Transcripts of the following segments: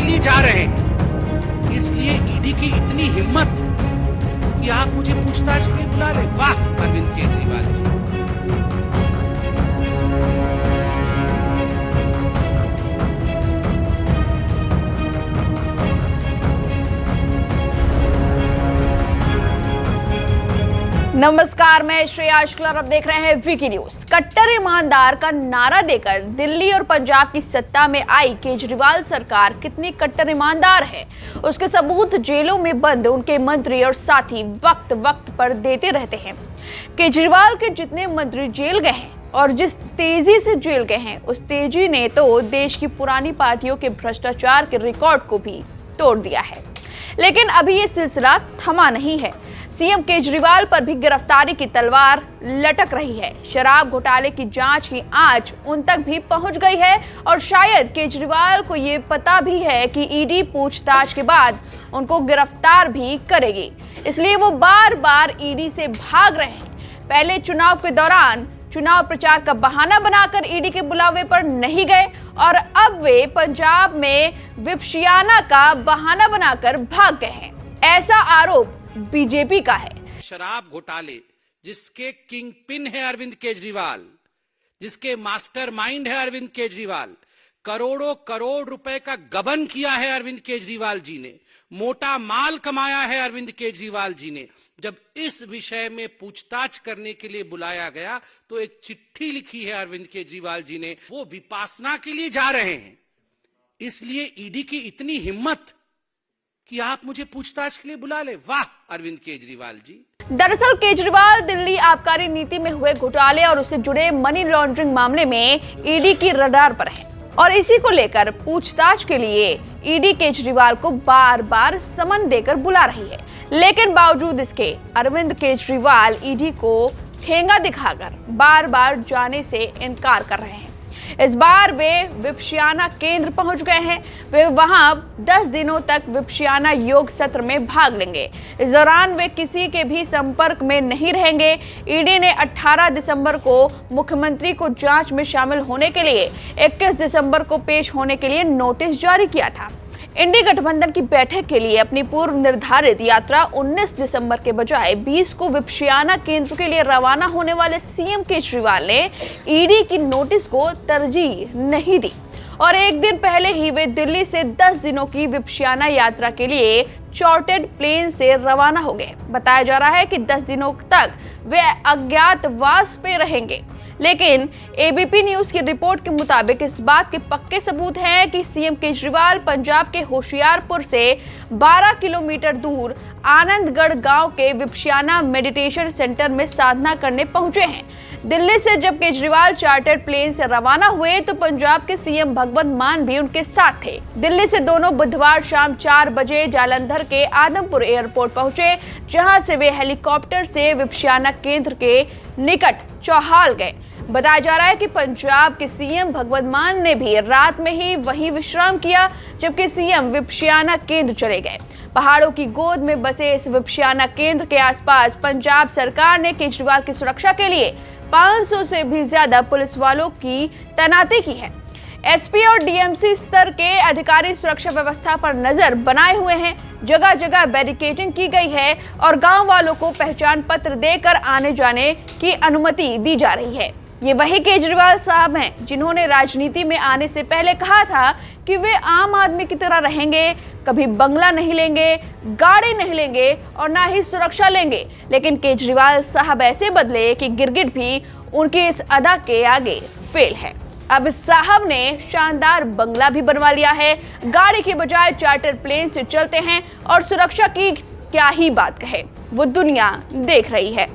के लिए जा रहे हैं। इसलिए ईडी की इतनी हिम्मत कि आप मुझे पूछताछ के लिए बुला रहे। वाह अरविंद केजरीवाल जी। नमस्कार, मैं श्रेया शुक्ला और आप देख रहे हैं वीकी न्यूज। कट्टर ईमानदार का नारा देकर दिल्ली और पंजाब की सत्ता में आई केजरीवाल सरकार कितनी कट्टर ईमानदार है, उसके सबूत जेलों में बंद उनके मंत्री और साथी वक्त वक्त पर देते रहते हैं। केजरीवाल के जितने मंत्री जेल गए हैं और जिस तेजी से जेल गए हैं, उस तेजी ने तो देश की पुरानी पार्टियों के भ्रष्टाचार के रिकॉर्ड को भी तोड़ दिया है। लेकिन अभी ये सिलसिला थमा नहीं है। सीएम केजरीवाल पर भी गिरफ्तारी की तलवार लटक रही है। शराब घोटाले की जांच की आंच उन तक भी पहुंच गई है और शायद केजरीवाल को ये पता भी है कि ईडी पूछताछ के बाद उनको गिरफ्तार भी करेगी, इसलिए वो बार बार ईडी से भाग रहे हैं। पहले चुनाव के दौरान चुनाव प्रचार का बहाना बनाकर ईडी के बुलावे पर नहीं गए और अब वे पंजाब में विपशियाना का बहाना बनाकर भाग गए हैं। ऐसा आरोप बीजेपी का है। शराब घोटाले जिसके किंग पिन है अरविंद केजरीवाल, जिसके मास्टरमाइंड है अरविंद केजरीवाल, करोड़ों करोड़ रुपए का गबन किया है अरविंद केजरीवाल जी ने, मोटा माल कमाया है अरविंद केजरीवाल जी ने। जब इस विषय में पूछताछ करने के लिए बुलाया गया तो एक चिट्ठी लिखी है अरविंद केजरीवाल जी ने। वो विपासना के लिए जा रहे हैं। इसलिए ईडी की इतनी हिम्मत कि आप मुझे पूछताछ के लिए बुला ले। वाह अरविंद केजरीवाल जी। दरअसल केजरीवाल दिल्ली आबकारी नीति में हुए घोटाले और उससे जुड़े मनी लॉन्ड्रिंग मामले में ईडी की रडार पर हैं और इसी को लेकर पूछताछ के लिए ईडी केजरीवाल को बार बार समन देकर बुला रही है। लेकिन बावजूद इसके अरविंद केजरीवाल ईडी को ठेंगा दिखाकर बार बार जाने से इनकार कर रहे हैं। इस बार वे विपशियाना केंद्र पहुंच गए हैं। वे वहां 10 दिनों तक विपशियाना योग सत्र में भाग लेंगे। इस दौरान वे किसी के भी संपर्क में नहीं रहेंगे। ईडी ने 18 दिसंबर को मुख्यमंत्री को जांच में शामिल होने के लिए 21 दिसंबर को पेश होने के लिए नोटिस जारी किया था। इंडी गठबंधन की बैठक के लिए अपनी पूर्व निर्धारित यात्रा 19 दिसंबर के बजाय 20 को विपशियाना केंद्र के लिए रवाना होने वाले सीएम केजरीवाल ने ईडी की नोटिस को तरजीह नहीं दी और एक दिन पहले ही वे दिल्ली से 10 दिनों की विपशियाना यात्रा के लिए चार्टर्ड प्लेन से रवाना हो गए। बताया जा रहा है कि 10 दिनों तक वे अज्ञातवास पे रहेंगे, लेकिन एबीपी न्यूज की रिपोर्ट के मुताबिक इस बात के पक्के सबूत हैं कि सीएम केजरीवाल पंजाब के होशियारपुर से 12 किलोमीटर दूर आनंदगढ़ गांव के विपशियाना मेडिटेशन सेंटर में साधना करने पहुंचे हैं। दिल्ली से जब केजरीवाल चार्टर्ड प्लेन से रवाना हुए तो पंजाब के सीएम भगवंत मान भी उनके साथ थे। दिल्ली से दोनों बुधवार शाम 4 बजे जालंधर के आदमपुर एयरपोर्ट पहुंचे, जहां से वे हेलीकॉप्टर से विपशियाना केंद्र के निकट चौहाल गए। बताया जा रहा है कि पंजाब के सीएम भगवंत मान ने भी रात में ही वहीं विश्राम किया, जबकि सीएम विपशियाना केंद्र चले गए। पहाड़ों की गोद में बसे इस विपशियाना केंद्र के आसपास पंजाब सरकार ने केजरीवाल की सुरक्षा के लिए 500 से भी ज्यादा पुलिस वालों की तैनाती की है। एसपी और डीएमसी स्तर के अधिकारी सुरक्षा व्यवस्था पर नजर बनाए हुए हैं। जगह जगह बैरिकेडिंग की गई है और गांव वालों को पहचान पत्र देकर आने जाने की अनुमति दी जा रही है। ये वही केजरीवाल साहब हैं जिन्होंने राजनीति में आने से पहले कहा था कि वे आम आदमी की तरह रहेंगे, कभी बंगला नहीं लेंगे, गाड़ी नहीं लेंगे और ना ही सुरक्षा लेंगे। लेकिन केजरीवाल साहब ऐसे बदले कि गिरगिट भी उनकी इस अदा के आगे फेल है। अब इस साहब ने शानदार बंगला भी बनवा लिया है, गाड़ी के बजाय चार्टर प्लेन से चलते हैं और सुरक्षा की क्या ही बात कहे, वो दुनिया देख रही है।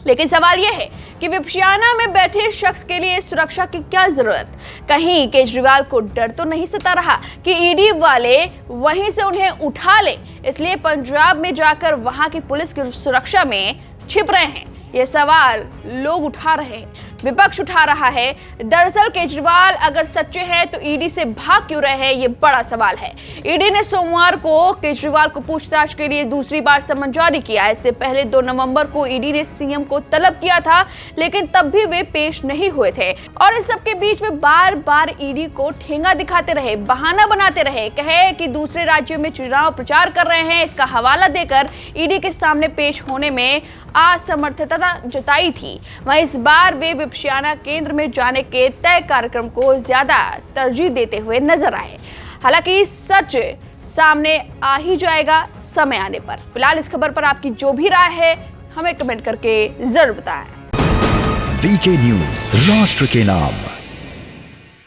लेकिन सवाल यह है कि विपशियाना में बैठे शख्स के लिए सुरक्षा की क्या जरूरत? कहीं केजरीवाल को डर तो नहीं सता रहा कि ईडी वाले वहीं से उन्हें उठा ले, इसलिए पंजाब में जाकर वहां की पुलिस की सुरक्षा में छिप रहे हैं? ये सवाल लोग उठा रहे हैं। विपक्ष उठा रहा है। दरअसल केजरीवाल अगर सच्चे हैं तो ईडी से भाग क्यों रहे हैं, ये बड़ा सवाल है। ईडी ने सोमवार को केजरीवाल को पूछताछ के लिए दूसरी बार समन जारी किया। इससे पहले 2 नवंबर को ईडी ने सीएम को तलब किया था, लेकिन तब भी वे पेश नहीं हुए थे और इस सब के बीच में बार बार ईडी को ठेंगा दिखाते रहे, बहाना बनाते रहे, कहे कि दूसरे राज्यों में चुनाव प्रचार कर रहे हैं। इसका हवाला देकर ईडी के सामने पेश होने में असमर्थता जताई थी। वहीं इस बार वे विपश्यना केंद्र में जाने के तय कार्यक्रम को ज्यादा तरजीह देते हुए नजर आए। हालांकि सच सामने आ ही जाएगा समय आने पर। फिलहाल इस खबर पर आपकी जो भी राय है हमें कमेंट करके जरूर बताएं। वीके न्यूज, राष्ट्र के नाम।